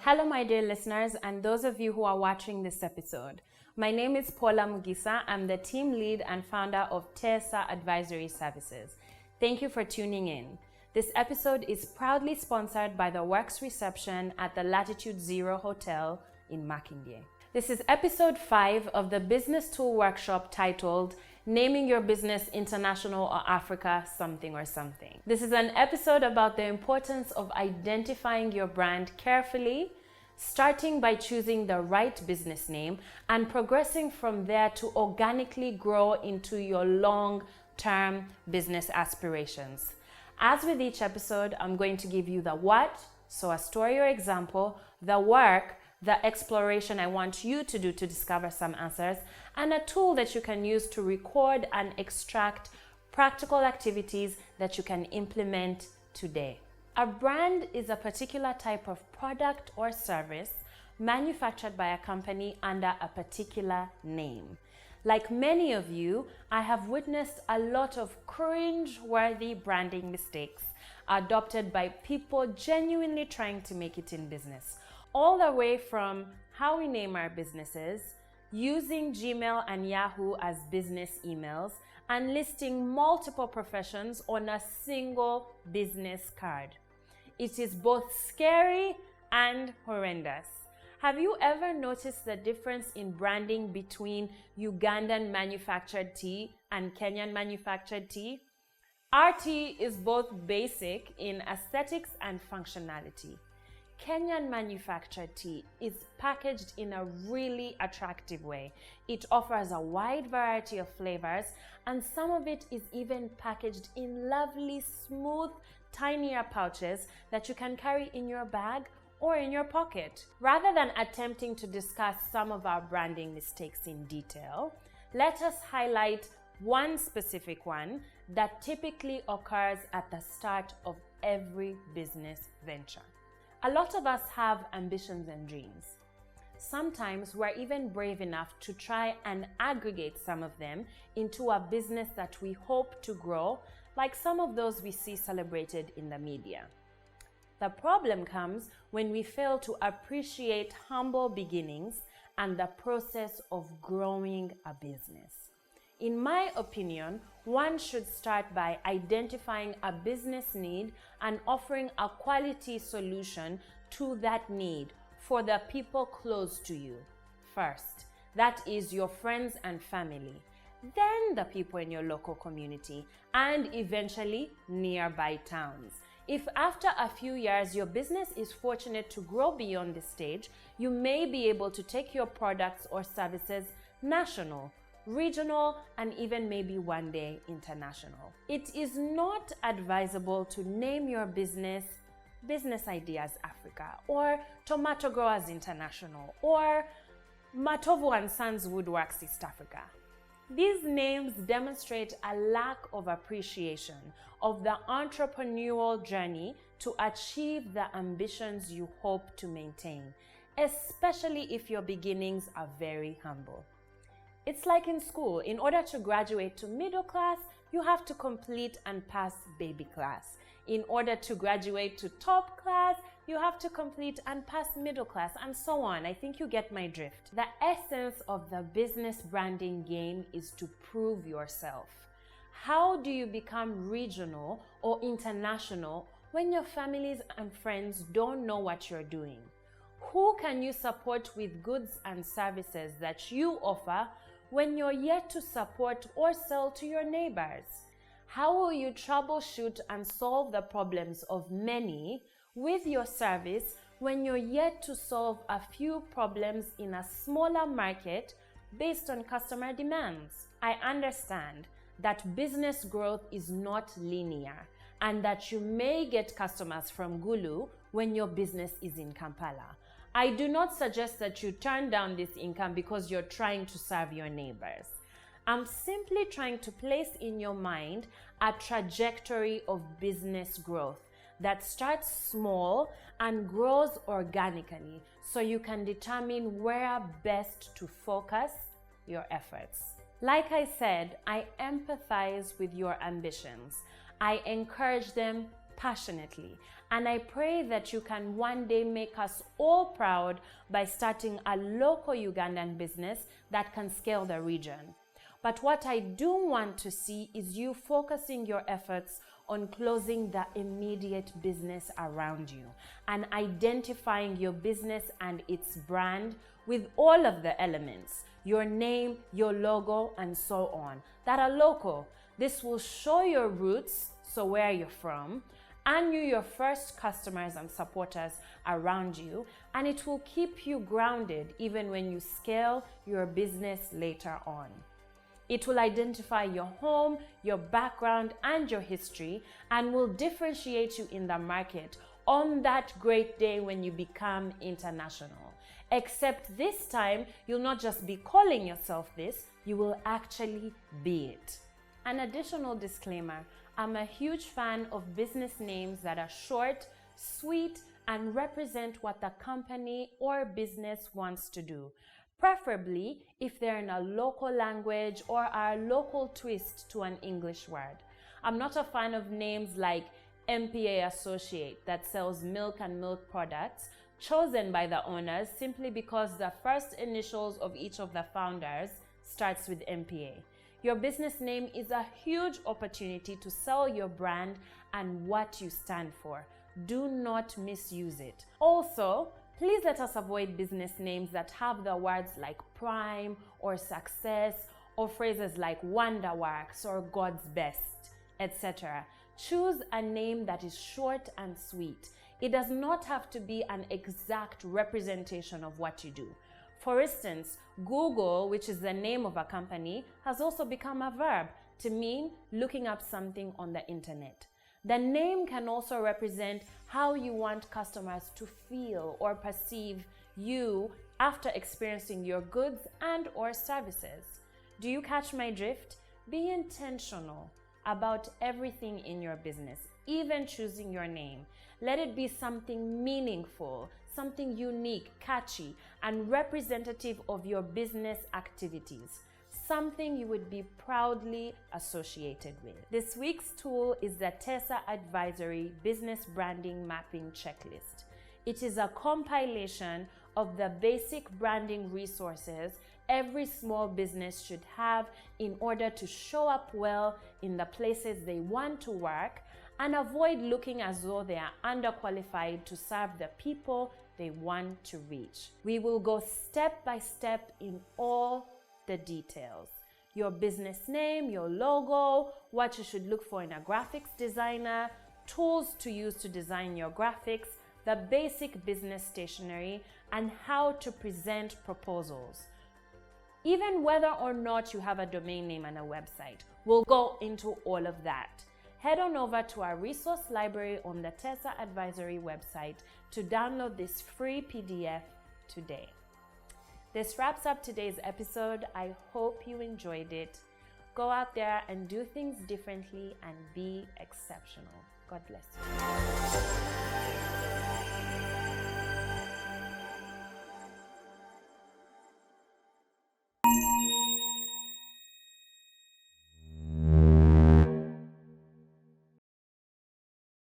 Hello, my dear listeners, and those of you who are watching this episode. My name is Paula Mugisa. I'm the team lead and founder of TESA Advisory Services. Thank you for tuning in. This episode is proudly sponsored by the Works Reception at the Latitude Zero Hotel in Makindye. This is episode 5 of the business tool workshop titled Naming Your Business International or Africa Something or Something. This is an episode about the importance of identifying your brand carefully, starting by choosing the right business name and progressing from there to organically grow into your long-term business aspirations. As with each episode, I'm going to give you the what, so a story or example, the work, the exploration I want you to do to discover some answers, and a tool that you can use to record and extract practical activities that you can implement today. A brand is a particular type of product or service manufactured by a company under a particular name. Like many of you, I have witnessed a lot of cringe-worthy branding mistakes adopted by people genuinely trying to make it in business. All the way from how we name our businesses, using Gmail and Yahoo as business emails, and listing multiple professions on a single business card. It is both scary and horrendous. Have you ever noticed the difference in branding between Ugandan manufactured tea and Kenyan manufactured tea? Our tea is both basic in aesthetics and functionality. Kenyan manufactured tea is packaged in a really attractive way. It offers a wide variety of flavors, and some of it is even packaged in lovely, smooth, tinier pouches that you can carry in your bag or in your pocket. Rather than attempting to discuss some of our branding mistakes in detail, let us highlight one specific one that typically occurs at the start of every business venture. A lot of us have ambitions and dreams. Sometimes we're even brave enough to try and aggregate some of them into a business that we hope to grow, like some of those we see celebrated in the media. The problem comes when we fail to appreciate humble beginnings and the process of growing a business. In my opinion, one should start by identifying a business need and offering a quality solution to that need for the people close to you first. That is your friends and family, then the people in your local community, and eventually nearby towns. If after a few years your business is fortunate to grow beyond this stage, you may be able to take your products or services national, regional, and even maybe one day international. It is not advisable to name your business Business Ideas Africa or Tomato Growers International or Matovu and Sons Woodworks East Africa. These names demonstrate a lack of appreciation of the entrepreneurial journey to achieve the ambitions you hope to maintain, especially if your beginnings are very humble. It's like in school. In order to graduate to middle class, you have to complete and pass baby class. In order to graduate to top class, you have to complete and pass middle class, and so on. I think you get my drift. The essence of the business branding game is to prove yourself. How do you become regional or international when your families and friends don't know what you're doing? Who can you support with goods and services that you offer when you're yet to support or sell to your neighbors? How will you troubleshoot and solve the problems of many with your service when you're yet to solve a few problems in a smaller market based on customer demands? I understand that business growth is not linear and that you may get customers from Gulu when your business is in Kampala. I do not suggest that you turn down this income because you're trying to serve your neighbors. I'm simply trying to place in your mind a trajectory of business growth that starts small and grows organically so you can determine where best to focus your efforts. Like I said, I empathize with your ambitions. I encourage them passionately. And I pray that you can one day make us all proud by starting a local Ugandan business that can scale the region. But what I do want to see is you focusing your efforts on closing the immediate business around you and identifying your business and its brand with all of the elements, your name, your logo, and so on, that are local. This will show your roots, so where you're from, and your first customers and supporters around you, and it will keep you grounded even when you scale your business later on. It will identify your home, your background, and your history, and will differentiate you in the market on that great day when you become international. Except this time, you'll not just be calling yourself this, you will actually be it. An additional disclaimer, I'm a huge fan of business names that are short, sweet, and represent what the company or business wants to do. Preferably if they're in a local language or are a local twist to an English word. I'm not a fan of names like MPA Associate that sells milk and milk products, chosen by the owners simply because the first initials of each of the founders starts with MPA. Your business name is a huge opportunity to sell your brand and what you stand for. Do not misuse it. Also, please let us avoid business names that have the words like prime or success or phrases like Wonderworks or God's best, etc. Choose a name that is short and sweet. It does not have to be an exact representation of what you do. For instance, Google, which is the name of a company, has also become a verb to mean looking up something on the internet. The name can also represent how you want customers to feel or perceive you after experiencing your goods and or services. Do you catch my drift? Be intentional about everything in your business, even choosing your name. Let it be something meaningful, something unique, catchy, and representative of your business activities. Something you would be proudly associated with. This week's tool is the TESA Advisory Business Branding Mapping Checklist. It is a compilation of the basic branding resources every small business should have in order to show up well in the places they want to work and avoid looking as though they are underqualified to serve the people they want to reach. We will go step by step in all the details. Your business name, your logo, what you should look for in a graphics designer, tools to use to design your graphics, the basic business stationery, and how to present proposals. Even whether or not you have a domain name and a website, we'll go into all of that. Head on over to our resource library on the TESA Advisory website to download this free PDF today. This wraps up today's episode. I hope you enjoyed it. Go out there and do things differently and be exceptional. God bless you.